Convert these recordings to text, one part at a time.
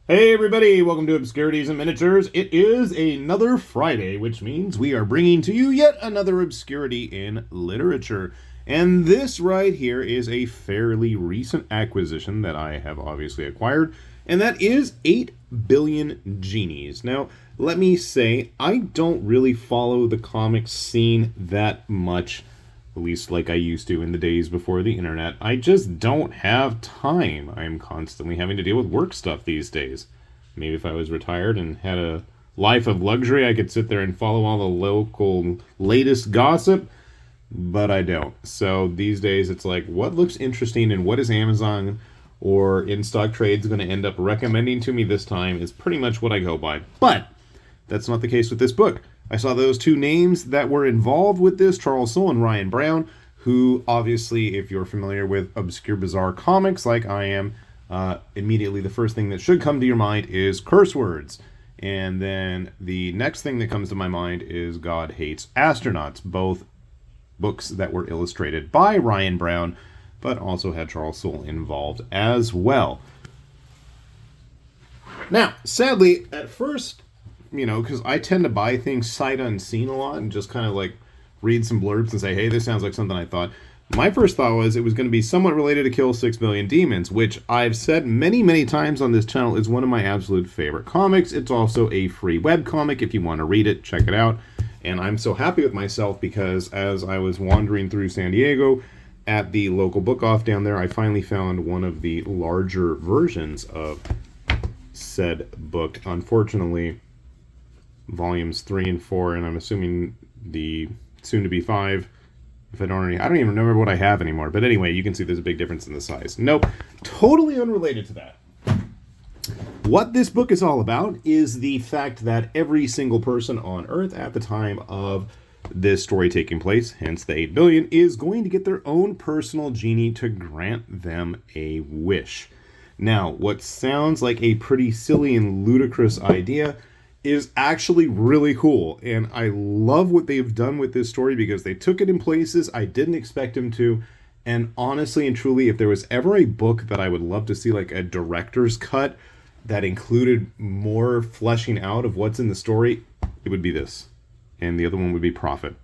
Hey everybody, welcome to Obscurities and Miniatures. It is another Friday, which means we are bringing to you yet another obscurity in literature. And this right here is a fairly recent acquisition that I have obviously acquired, and that is 8 billion Genies. Now, let me say, I don't really follow the comics scene that much, at least like I used to in the days before the internet. I just don't have time. I'm constantly having to deal with work stuff these days. Maybe if I was retired and had a life of luxury, I could sit there and follow all the local latest gossip, but I don't. So these days it's like, what looks interesting and what is Amazon or in stock trades going to end up recommending to me this time is pretty much what I go by. But that's not the case with this book. I saw those two names that were involved with this, Charles Soule and Ryan Brown, who obviously, if you're familiar with obscure, bizarre comics like I am, immediately the first thing that should come to your mind is curse words. And then the next thing that comes to my mind is God Hates Astronauts, both books that were illustrated by Ryan Brown, but also had Charles Soule involved as well. Now, sadly, at first, because I tend to buy things sight unseen a lot and just kind of like read some blurbs and say, hey, this sounds like something I thought. My first thought was it was going to be somewhat related to Kill 6 Billion Demons, which I've said many, many times on this channel is one of my absolute favorite comics. It's also a free webcomic. If you want to read it, check it out. And I'm so happy with myself because as I was wandering through San Diego at the local book off down there, I finally found one of the larger versions of said book. Unfortunately, volumes 3 and 4, and I'm assuming the soon-to-be 5, if I don't even remember what I have anymore. But anyway, you can see there's a big difference in the size. Nope, totally unrelated to that. What this book is all about is the fact that every single person on Earth at the time of this story taking place, hence the 8 billion, is going to get their own personal genie to grant them a wish. Now, what sounds like a pretty silly and ludicrous idea is actually really cool, and I love what they've done with this story because they took it in places I didn't expect them to. And honestly and truly, if there was ever a book that I would love to see like a director's cut that included more fleshing out of what's in the story, it would be this. And the other one would be Prophet.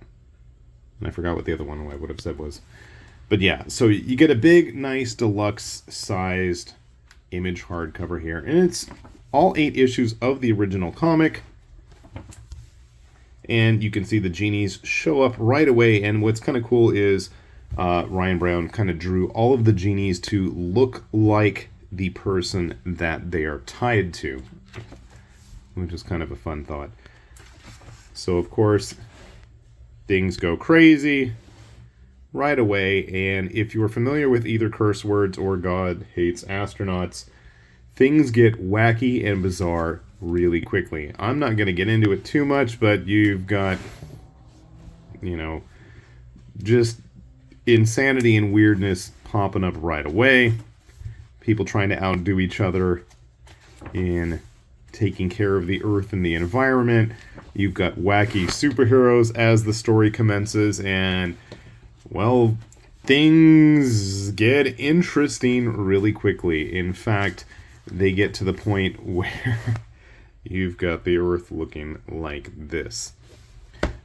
And I forgot what the other one I would have said was. But yeah, so you get a big, nice, deluxe-sized image hardcover here. And it's all 8 issues of the original comic. And you can see the genies show up right away. And what's kind of cool is Ryan Brown kind of drew all of the genies to look like the person that they are tied to, which is kind of a fun thought. So, of course, things go crazy right away. And if you're familiar with either Curse Words or God Hates Astronauts, things get wacky and bizarre really quickly. I'm not going to get into it too much, but you've got, just insanity and weirdness popping up right away. People trying to outdo each other in taking care of the earth and the environment. You've got wacky superheroes as the story commences, and, well, things get interesting really quickly. In fact, they get to the point where you've got the earth looking like this.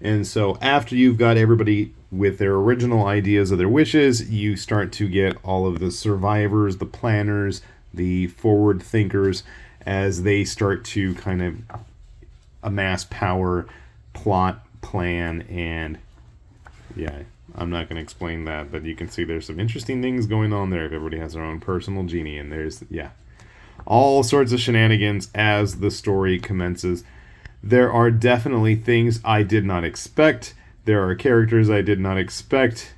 And so after you've got everybody with their original ideas of their wishes, you start to get all of the survivors, the planners, the forward thinkers, as they start to kind of amass power, plot, plan, and yeah, I'm not going to explain that, but you can see there's some interesting things going on there if everybody has their own personal genie, and there's, all sorts of shenanigans as the story commences. There are definitely things I did not expect. There are characters I did not expect.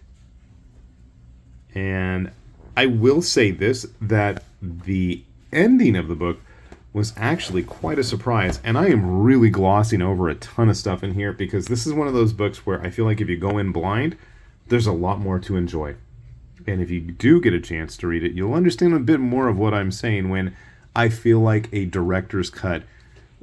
And I will say this, that the ending of the book was actually quite a surprise. And I am really glossing over a ton of stuff in here because this is one of those books where I feel like if you go in blind, there's a lot more to enjoy. And if you do get a chance to read it, you'll understand a bit more of what I'm saying when I feel like a director's cut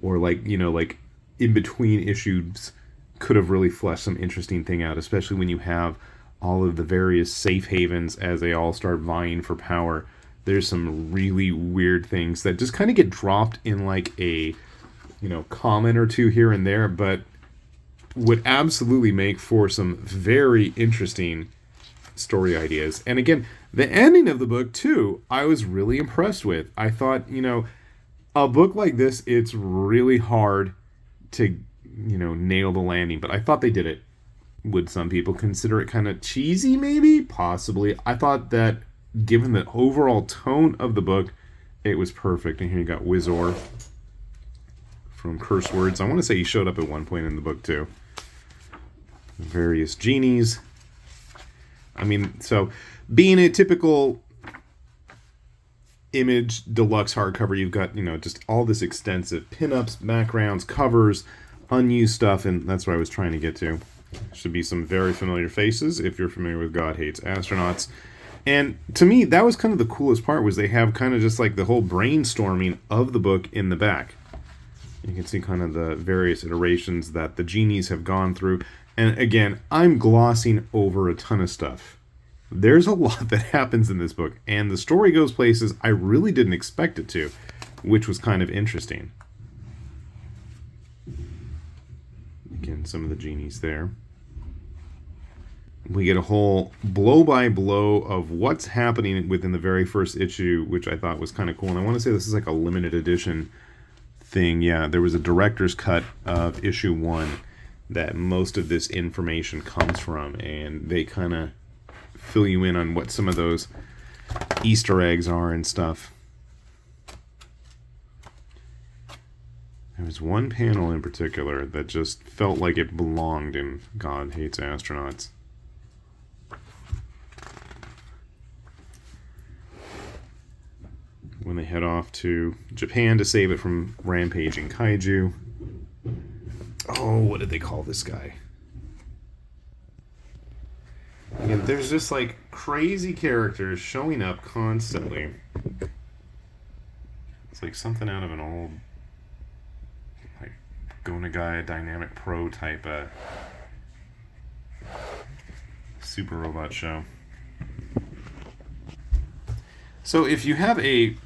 or like in between issues could have really fleshed some interesting thing out, especially when you have all of the various safe havens as they all start vying for power there's some really weird things that just kind of get dropped in like a, comment or two here and there, but would absolutely make for some very interesting story ideas. And again, the ending of the book too, I was really impressed with. I thought, a book like this, it's really hard to, nail the landing, but I thought they did it. Would some people consider it kind of cheesy, maybe? Possibly. I thought that given the overall tone of the book, it was perfect. And here you got Wizor from Curse Words. I want to say he showed up at one point in the book too. Various Genies. I mean, so being a typical Image deluxe hardcover, you've got, just all this extensive pinups, backgrounds, covers, unused stuff, and that's what I was trying to get to. Should be some very familiar faces if you're familiar with God Hates Astronauts. And to me, that was kind of the coolest part, was they have kind of just like the whole brainstorming of the book in the back. You can see kind of the various iterations that the Genies have gone through. And again, I'm glossing over a ton of stuff. There's a lot that happens in this book, and the story goes places I really didn't expect it to, which was kind of interesting. Again, some of the Genies there. We get a whole blow-by-blow of what's happening within the very first issue, which I thought was kind of cool. And I want to say this is like a limited edition thing. Yeah, there was a director's cut of issue 1 that most of this information comes from, and they kind of fill you in on what some of those Easter eggs are and stuff. There was one panel in particular that just felt like it belonged in God Hates Astronauts. When they head off to Japan to save it from rampaging kaiju. Oh, what did they call this guy? Again, there's just like crazy characters showing up constantly. It's like something out of an old like Gonagai Dynamic Pro type super robot show. So if you have a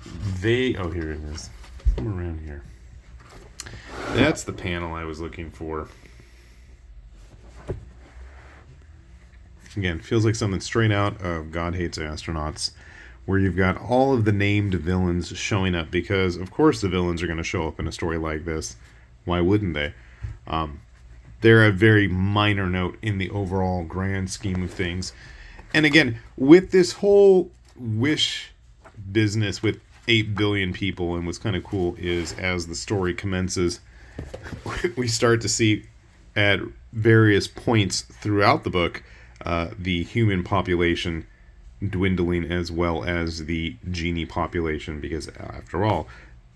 oh, here it is. Somewhere around here. That's the panel I was looking for. Again, feels like something straight out of God Hates Astronauts, where you've got all of the named villains showing up, because of course the villains are going to show up in a story like this. Why wouldn't they? They're a very minor note in the overall grand scheme of things. And again, with this whole Wish business with 8 billion people, and what's kind of cool is as the story commences, we start to see at various points throughout the book the human population dwindling, as well as the genie population, because after all,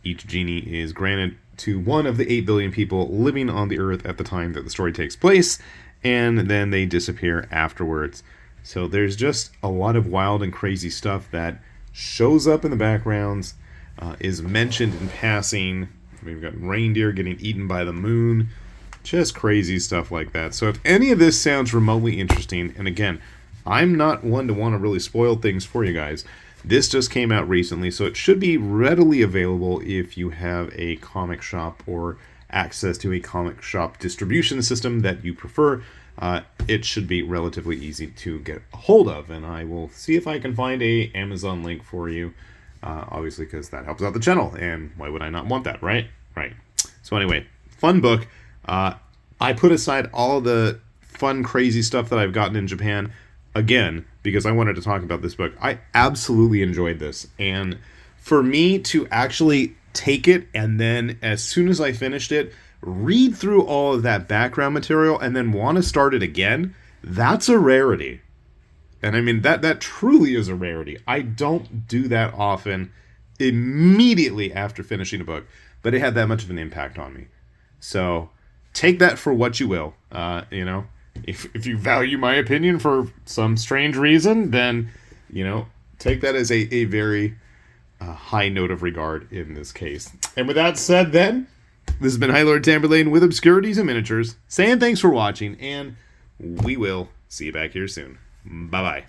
each genie is granted to one of the 8 billion people living on the Earth at the time that the story takes place, and then they disappear afterwards. So there's just a lot of wild and crazy stuff that shows up in the backgrounds, is mentioned in passing. We've got reindeer getting eaten by the moon, just crazy stuff like that. So if any of this sounds remotely interesting, and again, I'm not one to want to really spoil things for you guys. This just came out recently, so it should be readily available if you have a comic shop or access to a comic shop distribution system that you prefer. It should be relatively easy to get a hold of, and I will see if I can find a Amazon link for you, obviously, because that helps out the channel, and why would I not want that, right? Right. So anyway, fun book. I put aside all the fun, crazy stuff that I've gotten in Japan, again, because I wanted to talk about this book. I absolutely enjoyed this, and for me to actually take it, and then as soon as I finished it, read through all of that background material and then want to start it again, that's a rarity. And I mean, that truly is a rarity. I don't do that often immediately after finishing a book, but it had that much of an impact on me. So take that for what you will. If you value my opinion for some strange reason, then, take that as a very high note of regard in this case. And with that said, then, this has been High Lord Tamberlane with Obscurities and Miniatures, saying thanks for watching, and we will see you back here soon. Bye-bye.